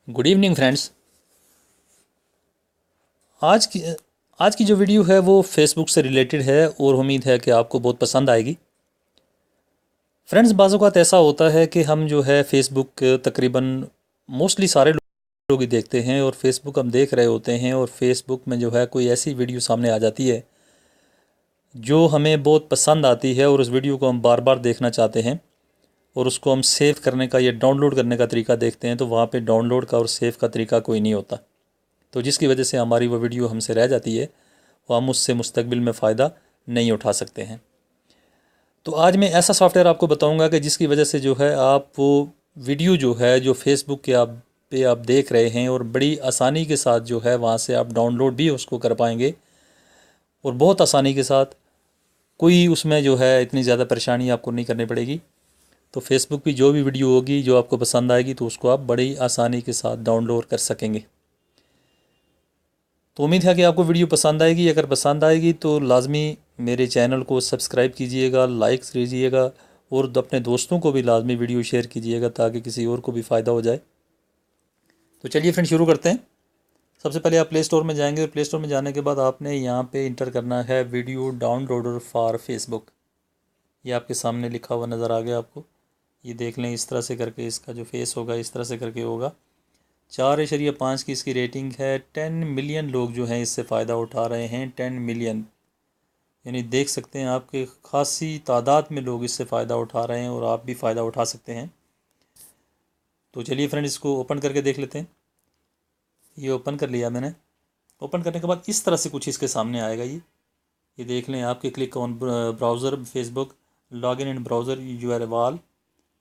Good evening friends. आज की आज की जो वीडियो है वो फेसबुक से रिलेटेड है और उम्मीद है कि आपको बहुत पसंद आएगी। फ्रेंड्स, बाज़ औक़ात ऐसा होता है कि हम जो है फेसबुक तकरीबन मोस्टली सारे लोग ही देखते हैं और फेसबुक हम देख रहे होते हैं और फेसबुक में जो है कोई ऐसी वीडियो सामने आ जाती है जो हमें बहुत पसंद आती है और उस वीडियो को हम बार बार देखना चाहते हैं और उसको हम सेव करने का या डाउनलोड करने का तरीका देखते हैं तो वहाँ पे डाउनलोड का और सेव का तरीका कोई नहीं होता, तो जिसकी वजह से हमारी वो वीडियो हमसे रह जाती है, वो हम उससे मुस्तकबिल में फ़ायदा नहीं उठा सकते हैं। तो आज मैं ऐसा सॉफ्टवेयर आपको बताऊंगा कि जिसकी वजह से जो है आप वो वीडियो जो है जो फेसबुक के आप देख रहे हैं और बड़ी आसानी के साथ जो है वहाँ से आप डाउनलोड भी उसको कर पाएंगे और बहुत आसानी के साथ, कोई उसमें जो है इतनी ज़्यादा परेशानी आपको नहीं करनी पड़ेगी। तो फेसबुक की जो भी वीडियो होगी जो आपको पसंद आएगी तो उसको आप बड़ी आसानी के साथ डाउनलोड कर सकेंगे। तो उम्मीद है कि आपको वीडियो पसंद आएगी। अगर पसंद आएगी तो लाजमी मेरे चैनल को सब्सक्राइब कीजिएगा, लाइक कीजिएगा और अपने दोस्तों को भी लाजमी वीडियो शेयर कीजिएगा ताकि किसी और को भी फ़ायदा हो जाए। तो चलिए फ्रेंड शुरू करते हैं। सबसे पहले आप प्ले स्टोर में जाएंगे। प्ले स्टोर में जाने के बाद आपने यहाँ पे इंटर करना है वीडियो डाउनलोडर फॉर फेसबुक। ये आपके सामने लिखा हुआ नज़र आ गया आपको। ये देख लें, इस तरह से करके इसका जो फेस होगा इस तरह से करके होगा। 4.5 की इसकी रेटिंग है। 10 मिलियन लोग जो हैं इससे फ़ायदा उठा रहे हैं। 10 मिलियन यानी देख सकते हैं आपके खासी तादाद में लोग इससे फ़ायदा उठा रहे हैं और आप भी फ़ायदा उठा सकते हैं। तो चलिए फ्रेंड इसको ओपन करके देख लेते हैं। ये ओपन कर लिया मैंने। ओपन करने के बाद इस तरह से कुछ इसके सामने आएगा। ये देख लें, आपके click on browser Facebook, log in browser you are wall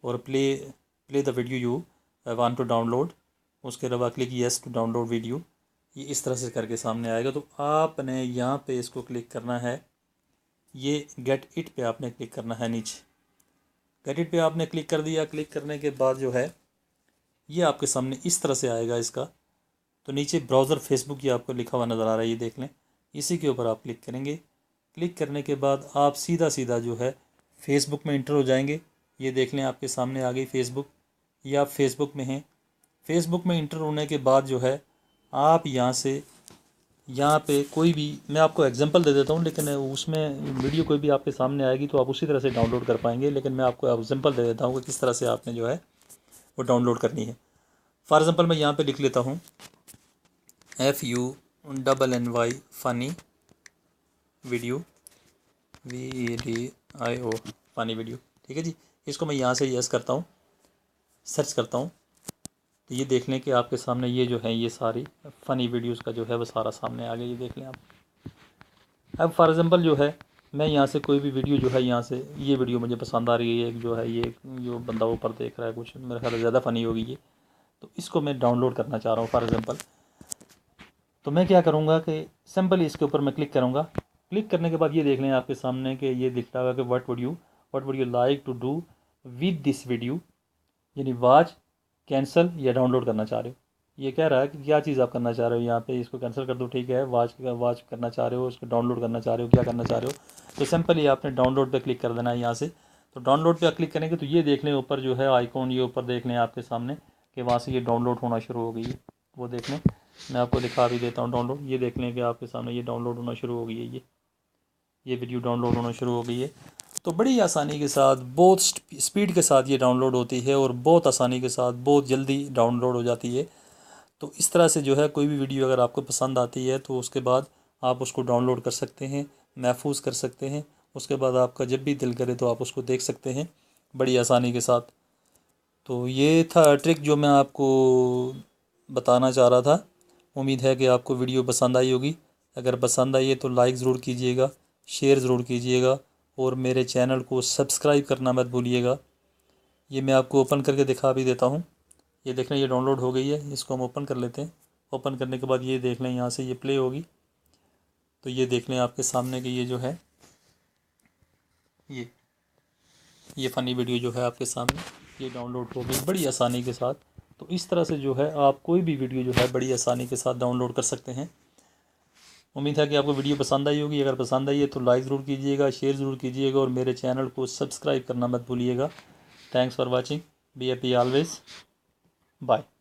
और play the video you want to download. उसके अलावा click yes to download video. ये इस तरह से करके सामने आएगा। तो आपने यहाँ पे इसको क्लिक करना है। ये गेट इट पे आपने क्लिक करना है नीचे। गेट इट पे आपने क्लिक कर दिया। क्लिक करने के बाद जो है ये आपके सामने इस तरह से आएगा इसका। तो नीचे ब्राउज़र फेसबुक ये आपको लिखा हुआ नज़र आ रहा है, ये देख लें। इसी के ऊपर आप क्लिक करेंगे। क्लिक करने के बाद आप सीधा सीधा जो है फेसबुक में इंटर हो जाएंगे। ये देख लें आपके सामने आ गई फेसबुक। ये आप फेसबुक में हैं। फेसबुक में इंटर होने के बाद जो है आप यहाँ पे कोई भी, मैं आपको एग्जांपल दे देता हूँ लेकिन उसमें वीडियो कोई भी आपके सामने आएगी तो आप उसी तरह से डाउनलोड कर पाएंगे, लेकिन मैं आपको एग्जांपल दे देता हूँ कि किस तरह से आपने जो है वो डाउनलोड करनी है। फॉर एग्ज़ाम्पल मैं यहाँ पे लिख लेता हूँ FUNNY funny video, VEDIO funny video. ठीक है जी। इसको मैं यहाँ से यस करता हूँ, सर्च करता हूँ। तो ये देख लें कि आपके सामने ये जो है ये सारी फ़नी वीडियोस का जो है वो सारा सामने आ गया। ये देख लें आप। अब फॉर एग्ज़ाम्पल जो है मैं यहाँ से कोई भी वीडियो जो है यहाँ से, ये वीडियो मुझे पसंद आ रही है, एक जो है ये जो बंदा ऊपर देख रहा है कुछ मेरे ख्याल से ज़्यादा फ़नी होगी ये, तो इसको मैं डाउनलोड करना चाह रहा हूँ फॉर एग्ज़ाम्पल। तो मैं क्या करूँगा कि सिंपली इसके ऊपर मैं क्लिक करूँगा। क्लिक करने के बाद ये देख लें आपके सामने कि ये दिख रहा होगा कि what would you like to do with this video, यानी वॉच, कैंसिल या डाउनलोड करना चाह रहे हो। ये कह रहा है कि क्या चीज़ आप करना चाह रहे हो। यहाँ पे इसको कैंसिल कर दो, ठीक है। वॉच करना चाह रहे हो, इसको डाउनलोड करना चाह रहे हो, क्या करना चाह रहे हो। तो सिंपली आपने डाउनलोड पे क्लिक कर देना है यहाँ से। तो डाउनलोड पे क्लिक करेंगे तो ये देख लें ऊपर जो है आइकॉन, ये ऊपर देख लें आपके सामने कि वहाँ से ये डाउनलोड होना शुरू हो गई है। वो देख लें, मैं आपको दिखा भी देता हूँ डाउनलोड। ये देख लें कि आपके सामने ये डाउनलोड होना शुरू हो गई है। ये वीडियो डाउनलोड होना शुरू हो गई है। तो बड़ी आसानी के साथ, बहुत स्पीड के साथ ये डाउनलोड होती है और बहुत आसानी के साथ बहुत जल्दी डाउनलोड हो जाती है। तो इस तरह से जो है कोई भी वीडियो अगर आपको पसंद आती है तो उसके बाद आप उसको डाउनलोड कर सकते हैं, महफूज कर सकते हैं। उसके बाद आपका जब भी दिल करे तो आप उसको देख सकते हैं बड़ी आसानी के साथ। तो ये था ट्रिक जो मैं आपको बताना चाह रहा था। उम्मीद है कि आपको वीडियो पसंद आई होगी। अगर पसंद आई है तो लाइक ज़रूर कीजिएगा, शेयर ज़रूर कीजिएगा और मेरे चैनल को सब्सक्राइब करना मत भूलिएगा। ये मैं आपको ओपन करके दिखा भी देता हूँ। ये देख लें ये डाउनलोड हो गई है। इसको हम ओपन कर लेते हैं। ओपन करने के बाद ये देख लें यहाँ से ये प्ले होगी। तो ये देख लें आपके सामने कि ये जो है ये फ़नी वीडियो जो है आपके सामने ये डाउनलोड हो गई बड़ी आसानी के साथ। तो इस तरह से जो है आप कोई भी वीडियो जो है बड़ी आसानी के साथ डाउनलोड कर सकते हैं। उम्मीद है कि आपको वीडियो पसंद आई होगी। अगर पसंद आई है तो लाइक ज़रूर कीजिएगा, शेयर ज़रूर कीजिएगा और मेरे चैनल को सब्सक्राइब करना मत भूलिएगा। Thanks for watching. Be happy always. Bye.